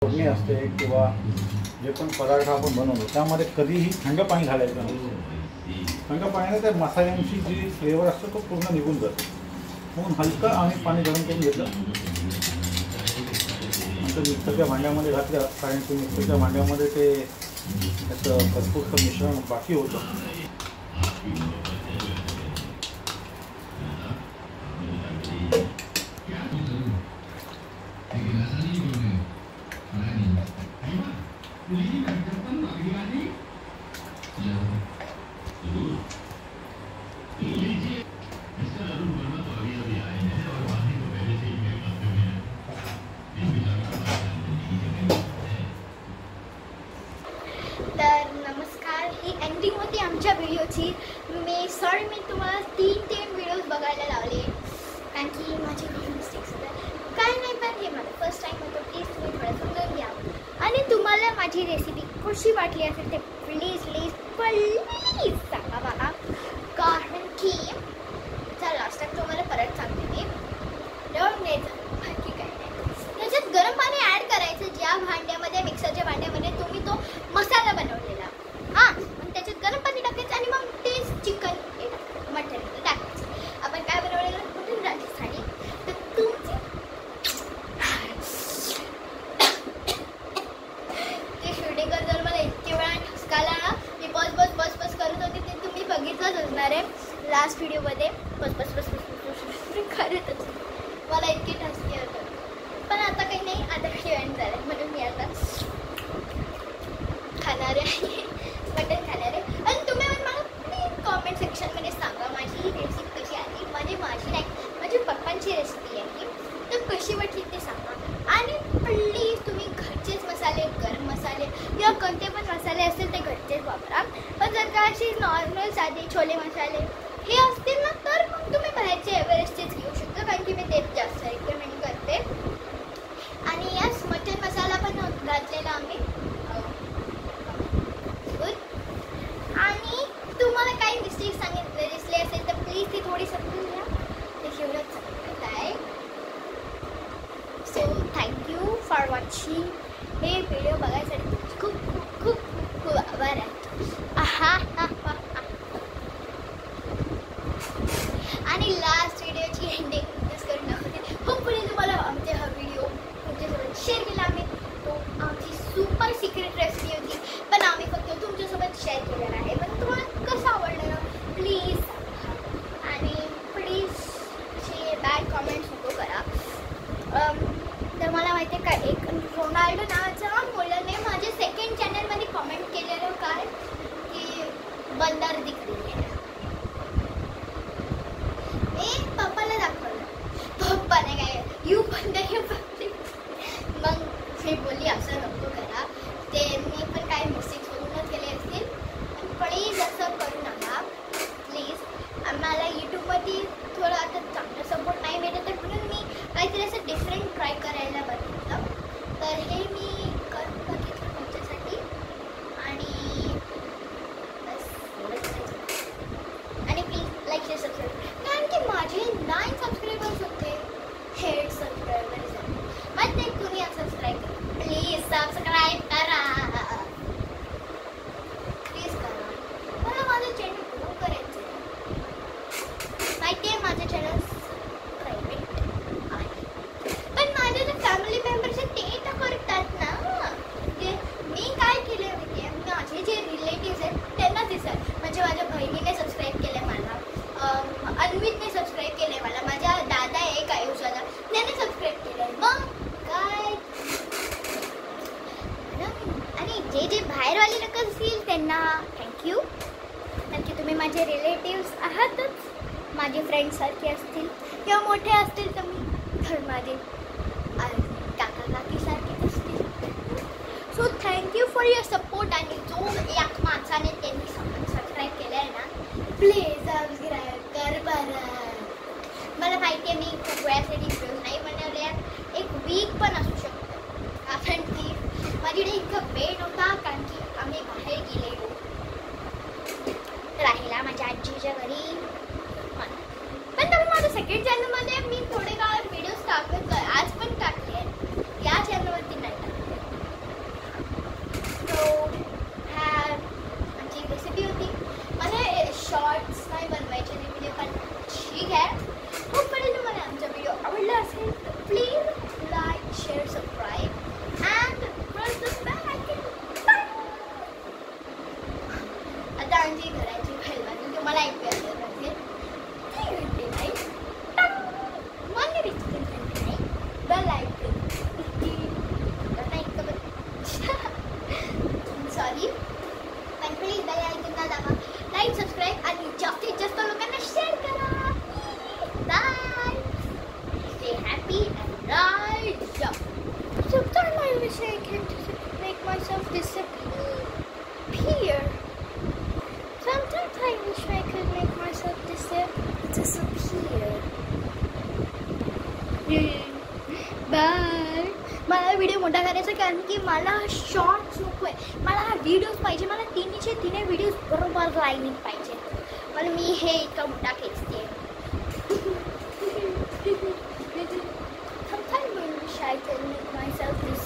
फोडणी असते किंवा जे पण पदार्थ आपण बनवतो त्यामध्ये कधीही थंड पाणी घालायचं नाही. थंड पाण्याने त्या मसाल्यांची जी फ्लेवर असतो तो पूर्ण निघून जातो. म्हणून हलका आम्ही पाणी गरम करून घेतलं, नंतर मिक्सरच्या भांड्यामध्ये घातलं, कारण की मिक्सरच्या भांड्यामध्ये ते त्याचं भरपूरचं मिश्रण बाकी होतं. तर नमस्कार, ही एंडिंग होती आमच्या व्हिडिओची. मी तुम्हाला तीन व्हिडिओज बघायला लावले कारण की माझे काही मिस्टेक्स होते. काय नाही, पण हे मला फर्स्ट टाईम होतं. प्लीज तुम्ही थोडं समजून घ्या. आणि तुम्हाला माझी रेसिपी कशी वाटली असेल ते प्लीज सांगा मला, कारण की चला स्टेप तुम्हाला परत सांगते मी. डोंट घ्यायचं बाकी काय नाही. त्याच्यात गरम पाणी ॲड करायचं, ज्या भांड्यामध्ये मिक्सरच्या भांड्यामध्ये तुम्ही तो मसाला बनवलेला, हां, मग त्याच्यात गरम पाणी टाकायचं आणि मग ते चिकन मटन टाकायचं. आपण काय बनवलेलं मटन राजस्थानी. तर तुमची ते शूटिंग जर मला इतके वेळा ठसकाला ना, मी बस करत होती, ते तुम्ही बघितलंच असणार आहे लास्ट व्हिडिओमध्ये. बस करतच मला इतके ठसके होतं. पण आता काही नाही, आता एंड झालं म्हणून मी आता खाणार आहे, मटन खाणार आहे. आणि तुम्ही मला प्लीज कॉमेंट सेक्शनमध्ये सांगा माझी रेसिपी कशी आली. माझी नाही, माझ्या पप्पांची रेसिपी आहे ती, तर कशी वाटली ते सांगा. आणि प्लीज तुम्ही घरचेच मसाले, गरम मसाले किंवा कोणते पण मसाले असतील ते घरचेच वापरा. पण जर का अशी नॉर्मल साधे छोले मसाले हे असतील ना, तर मग तुम्ही बाहेरचे एव्हरेस्टचेच घेऊ शकता, कारण की मी तेच जास्त रेकमेंड करते. आणि यास मटन मसाला पण घातलेला आम्ही. आणि तुम्हाला काही मिस्टेक दिसले असेल तर प्लीज ती थोडी समजून घ्या. ते एवढंच सांगत आहे. So thank you for watching. हे व्हिडिओ बघायसाठी खूप आभार आहे. आणि लास्ट व्हिडिओची एंडिंग मिस करू नका. होपफुली तुम्हाला आमचा हा व्हिडिओ तुमच्यासोबत शेअर केला आम्ही. तो आमची सुपर सिक्रेट रेसिपी होती, पण आम्ही फक्त तुमच्यासोबत शेअर केलेला आहे. पण तुम्हाला कसं आवडलं ना प्लीज. आणि प्लीज असे बॅड कॉमेंट्स नको करा. तर मला माहिती आहे का, एक रोनाल्डो नावाचा मुलाने माझ्या सेकंड चॅनलमध्ये कॉमेंट केलेलं काय की बंदर दिख रही है. पप्पाला दाखवलं, पप्पाने काय यू बंदर मग मी बोलली असं नको करा. ते मी पण काही मिस्टेक्स करूनच केले असतील, प्लीज असं करू नका प्लीज. आम्हाला यूट्यूबमध्ये थोडं आता चांगला सपोर्ट नाही भेटत आहे, म्हणून मी काहीतरी असं डिफरंट ट्राय करायला बघितलं. तर हे मी करून बघितलं तुमच्यासाठी. आणि बस आणि प्लीज लाईक शेअर सबस्क्राईब, कारण की माझे 9 सबस्क्रायबर्स होते. 8 सबस्क्रायबर्स मग ते तुम्ही सबस्क्राईब करा, प्लीज सबस्क्राईब करा, प्लीज करा. मला माझं चॅनल ग्रो करायचं आहे. माहिती आहे माझं चॅनल प्रायव्हेट आहे, पण माझे जे फॅमिली मेंबर्स आहेत ते तर करतात ना. ते मी काय केलं माहिती आहे, माझे जे रिलेटिव्स आहेत त्यांना दिसत. म्हणजे माझ्या बहिणीने सबस्क्राईब केलं आहे मला, अन्वितने सबस्क्राईब केलं आहे मला, माझ्या दादा एक आयुष्याला त्याने सबस्क्राईब केलं आहे. मग काय. आणि जे बाहेरवाले लोक असतील त्यांना थँक्यू, कारण की तुम्ही माझे रिलेटिव्स आहातच. माझे फ्रेंड्ससारखे असतील किंवा मोठे असतील तर माझे काका काकीसारखे असतील. So thank you for your support. आणि जो एक माणसाने त्यांनी सबस्क्राईब केलं आहे ना, प्लीज सबस्क्राईब कर बरं. मला माहिती आहे मी खूप वेळासाठी व्हिडिओज नाही बनवले, एक वीक पण असू शकतो, कारण की माझ्याकडे इतकं वेट होता, कारण की आम्ही बाहेर गेलेलो राहिला माझ्या आजीच्या घरी. पण तर माझ्या सेकंड चॅनलमध्ये मी थोडे काळ व्हिडिओज टाकत, आज पण टाकले, या चॅनलवरती नाही टाकले. मोठा करायचा, कारण की मला शॉर्ट्स नको आहे, मला हा व्हिडिओज पाहिजे, मला तिन्हीचे तिन्ही व्हिडिओज बरोबर लाईनीत पाहिजे. पण मी हे इतका मोठा खेचते. Sometimes I wish I could make myself this